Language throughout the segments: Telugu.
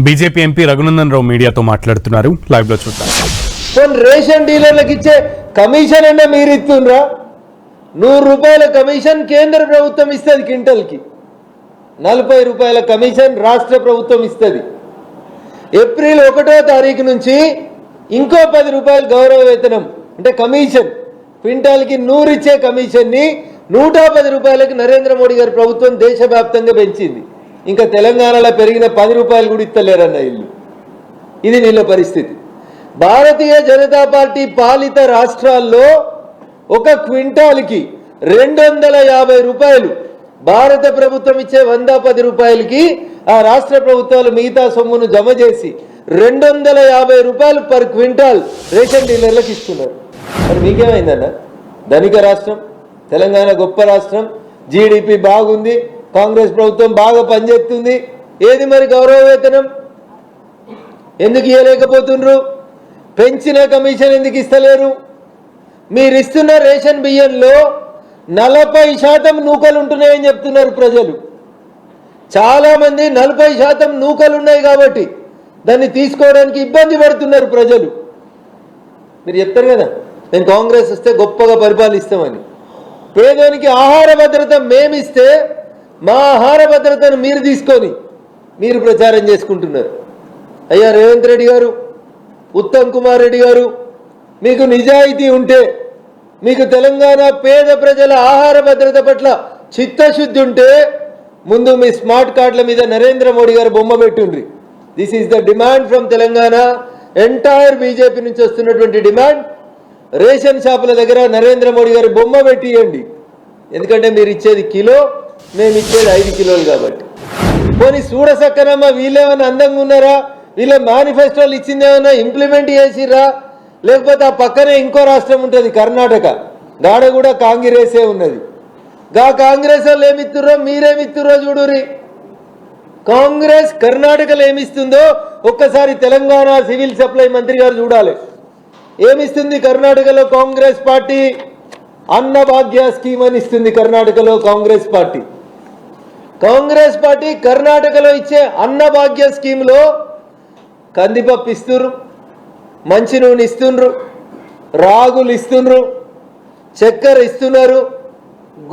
బీజేపీ ఎంపీ రఘునందన్ రావు మీడియాతో మాట్లాడుతున్నారు. లైవ్ లో చూద్దాం. రేషన్ డీలర్లకు ఇచ్చే కమిషన్ అన్న మీరు ఇస్తుండ్రా? 100 రూపాయల కమిషన్ కేంద్ర ప్రభుత్వం ఇస్తుంది, క్వింటల్కి 40 రూపాయల కమిషన్ రాష్ట్ర ప్రభుత్వం ఇస్తుంది. ఏప్రిల్ 1వ తారీఖు నుంచి ఇంకో 10 రూపాయలు గౌరవ వేతనం అంటే కమిషన్, క్వింటాల్కి 100 ఇచ్చే కమిషన్ని 110 రూపాయలకు నరేంద్ర మోడీ గారి ప్రభుత్వం దేశవ్యాప్తంగా పెంచింది. ఇంకా తెలంగాణలో పెరిగిన 10 రూపాయలు కూడా ఇస్తలేరన్న ఇల్లు. ఇది వీళ్ళ పరిస్థితి. భారతీయ జనతా పార్టీ పాలిత రాష్ట్రాల్లో ఒక క్వింటాల్కి 250 రూపాయలు భారత ప్రభుత్వం ఇచ్చే 110 రూపాయలకి ఆ రాష్ట్ర ప్రభుత్వాలు మిగతా సొమ్మును జమ చేసి 250 రూపాయలు పర్ క్వింటాల్ రేషన్ డీలర్లకు ఇస్తున్నారు. మరి మీకేమైందన్న? ధనిక రాష్ట్రం తెలంగాణ, గొప్ప రాష్ట్రం, జీడిపి బాగుంది, కాంగ్రెస్ ప్రభుత్వం బాగా పనిచేస్తుంది. ఏది మరి గౌరవ వేతనం ఎందుకు ఇవ్వలేకపోతుండ్రు? పెంచిన కమిషన్ ఎందుకు ఇస్తలేరు? మీరు ఇస్తున్న రేషన్ బియ్యంలో 40% నూకలు ఉంటున్నాయని చెప్తున్నారు ప్రజలు. చాలామంది 40% నూకలు ఉన్నాయి కాబట్టి దాన్ని తీసుకోవడానికి ఇబ్బంది పడుతున్నారు ప్రజలు. మీరు చెప్తారు కదా, నేను కాంగ్రెస్ వస్తే గొప్పగా పరిపాలిస్తామని. పేదోనికి ఆహార భద్రత మేమిస్తే మా ఆహార భద్రతను మీరు తీసుకొని మీరు ప్రచారం చేసుకుంటున్నారు. అయ్యా రేవంత్ రెడ్డి గారు, ఉత్తమ్ కుమార్ రెడ్డి గారు, మీకు నిజాయితీ ఉంటే, మీకు తెలంగాణ పేద ప్రజల ఆహార భద్రత పట్ల చిత్తశుద్ధి ఉంటే ముందు మీ స్మార్ట్ కార్డుల మీద నరేంద్ర మోడీ గారు బొమ్మ పెట్టుండ్రి. This is the demand from Telangana. Entire BJP నుంచి వస్తున్నటువంటి డిమాండ్. రేషన్ షాపుల దగ్గర నరేంద్ర మోడీ గారి బొమ్మ పెట్టియండి. ఎందుకంటే మీరు ఇచ్చేది కిలో, మేము ఇచ్చేది 5 కిలోలు కాబట్టి. పోనీ చూడసక్కనమ్మ వీళ్ళేమన్నా అందంగా ఉన్నారా? వీళ్ళ మేనిఫెస్టోలు ఇచ్చిందేమన్నా ఇంప్లిమెంట్ చేసిర్రా? లేకపోతే ఆ పక్కనే ఇంకో రాష్ట్రం ఉంటుంది కర్ణాటక, గాడ కూడా కాంగ్రెసే ఉన్నది. గా కాంగ్రెస్ వాళ్ళు ఏమిస్తుర్రో మీరేమిస్తుర్రో చూడురి. కాంగ్రెస్ కర్ణాటకలో ఏమిస్తుందో ఒక్కసారి తెలంగాణ సివిల్ సప్లై మంత్రి గారు చూడాలి. ఏమిస్తుంది కర్ణాటకలో కాంగ్రెస్ పార్టీ? అన్నభాగ్య స్కీమ్ అని ఇస్తుంది కర్ణాటకలో కాంగ్రెస్ పార్టీ. కాంగ్రెస్ పార్టీ కర్ణాటకలో ఇచ్చే అన్నభాగ్య స్కీమ్లో కందిపప్పు ఇస్తున్నారు, మంచి నూనె ఇస్తున్నారు, రాగులు ఇస్తున్నారు, చక్కెర ఇస్తున్నారు,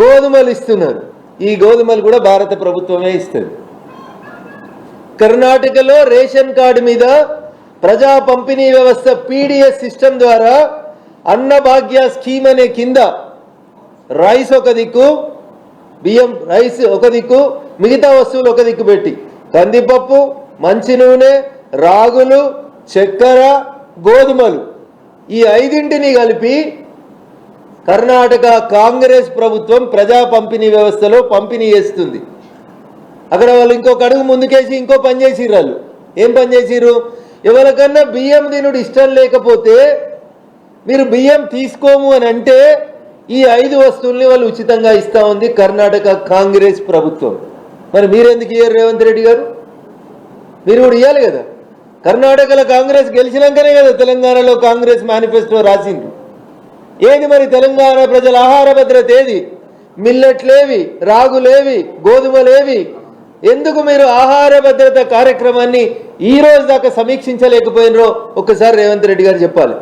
గోధుమలు ఇస్తున్నారు. ఈ గోధుమలు కూడా భారత ప్రభుత్వమే ఇస్తుంది. కర్ణాటకలో రేషన్ కార్డు మీద ప్రజా పంపిణీ వ్యవస్థ పీడిఎస్ సిస్టమ్ ద్వారా అన్నభాగ్య స్కీమ్ అనే కింద రైస్ ఒక దిక్కు, బియ్యం రైస్ ఒక దిక్కు, మిగతా వస్తువులు ఒక దిక్కు పెట్టి కందిపప్పు, మంచి నూనె, రాగులు, చక్కెర, గోధుమలు ఈ 5ంటిని కలిపి కర్ణాటక కాంగ్రెస్ ప్రభుత్వం ప్రజా పంపిణీ వ్యవస్థలో పంపిణీ చేస్తుంది. అక్కడ వాళ్ళు ఇంకొక అడుగు ముందుకేసి ఇంకో పని చేసిర్రు. వాళ్ళు ఏం పని చేసిర్రు? ఎవరికన్నా బియ్యం తినుడు ఇష్టం లేకపోతే మీరు బియ్యం తీసుకోము అని అంటే ఈ 5 వస్తువుల్ని వాళ్ళు ఉచితంగా ఇస్తా ఉంది కర్ణాటక కాంగ్రెస్ ప్రభుత్వం. మరి మీరెందుకు ఇయ్యారు రేవంత్ రెడ్డి గారు? మీరు కూడా ఇవ్వాలి కదా. కర్ణాటకలో కాంగ్రెస్ గెలిచినాకనే కదా తెలంగాణలో కాంగ్రెస్ మేనిఫెస్టో రాసిండ్రు. ఏది మరి తెలంగాణ ప్రజల ఆహార భద్రత ఏది? మిల్లెట్లేవి, రాగులేవి, గోధుమలేవి? ఎందుకు మీరు ఆహార భద్రత కార్యక్రమాన్ని ఈ రోజు దాకా సమీక్షించలేకపోయినరో ఒక్కసారి రేవంత్ రెడ్డి గారు చెప్పాలి.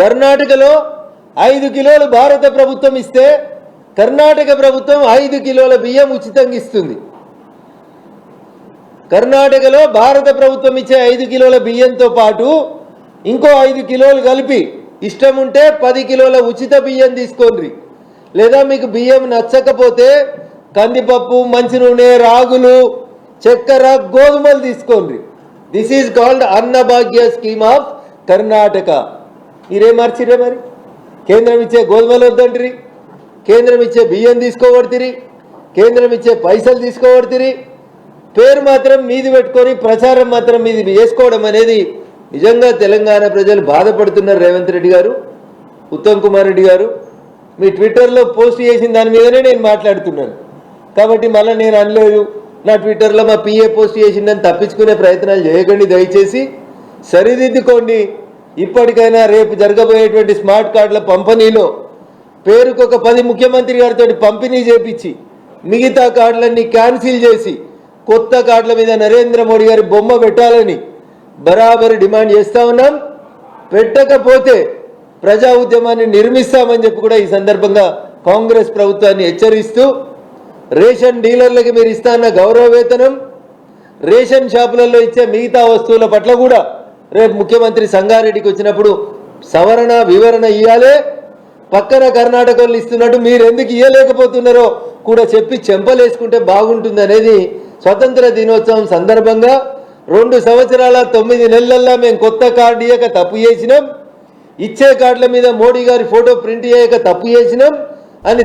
కర్ణాటకలో 5 కిలోలు భారత ప్రభుత్వం ఇస్తే కర్ణాటక ప్రభుత్వం 5 కిలోల బియ్యం ఉచితంగా ఇస్తుంది. కర్ణాటకలో భారత ప్రభుత్వం ఇచ్చే 5 కిలోల బియ్యంతో పాటు ఇంకో 5 కిలోలు కలిపి ఇష్టం ఉంటే 10 కిలోల ఉచిత బియ్యం తీసుకోండి. లేదా మీకు బియ్యం నచ్చకపోతే కందిపప్పు, మంచి నూనె, రాగులు, చక్కెర, గోధుమలు తీసుకోండి. This is called Annabhagya scheme of Karnataka. మీరేం మార్చిరే మరి? కేంద్రం ఇచ్చే గోధుమలు వద్దంటిరి, కేంద్రం ఇచ్చే బియ్యం తీసుకోబడుతుంది, కేంద్రం ఇచ్చే పైసలు తీసుకోబడుతుంది. పేరు మాత్రం మీది పెట్టుకొని ప్రచారం మాత్రం మీది చేసుకోవడం అనేది నిజంగా తెలంగాణ ప్రజలు బాధపడుతున్నారు. రేవంత్ రెడ్డి గారు, ఉత్తమ్ కుమార్ రెడ్డి గారు, మీ ట్విట్టర్లో పోస్ట్ చేసిన దాని మీదనే నేను మాట్లాడుతున్నాను కాబట్టి మళ్ళీ నేను అనలేదు. నా ట్విట్టర్లో మా పిఏ పోస్ట్ చేసిందని తప్పించుకునే ప్రయత్నాలు చేయకండి. దయచేసి సరిదిద్దుకోండి. ఇప్పటికైనా రేపు జరగబోయేటువంటి స్మార్ట్ కార్డుల పంపిణీలో పేరుకు ఒక 10 ముఖ్యమంత్రి గారితో పంపిణీ చేపించి మిగతా కార్డులన్నీ క్యాన్సిల్ చేసి కొత్త కార్డుల మీద నరేంద్ర మోడీ గారి బొమ్మ పెట్టాలని బరాబరి డిమాండ్ చేస్తా ఉన్నాం. పెట్టకపోతే ప్రజా ఉద్యమాన్ని నిర్మిస్తామని చెప్పి కూడా ఈ సందర్భంగా కాంగ్రెస్ ప్రభుత్వాన్ని హెచ్చరిస్తూ, రేషన్ డీలర్లకి మీరు ఇస్తాన్న గౌరవ వేతనం, రేషన్ షాపులలో ఇచ్చే మిగతా వస్తువుల పట్ల కూడా రేపు ముఖ్యమంత్రి సంగారెడ్డికి వచ్చినప్పుడు సవరణ వివరణ ఇవ్వాలి. పక్కన కర్ణాటక వాళ్ళు ఇస్తున్నట్టు మీరు ఎందుకు ఇవ్వలేకపోతున్నారో కూడా చెప్పి చెంపలేసుకుంటే బాగుంటుంది అనేది స్వతంత్ర దినోత్సవం సందర్భంగా 2 సంవత్సరాల 9 నెలల్లో మేము కొత్త కార్డు ఇయ్యక తప్పు చేసినాం, ఇచ్చే కార్డుల మీద మోడీ గారి ఫోటో ప్రింట్ చేయక తప్పు చేసినాం అని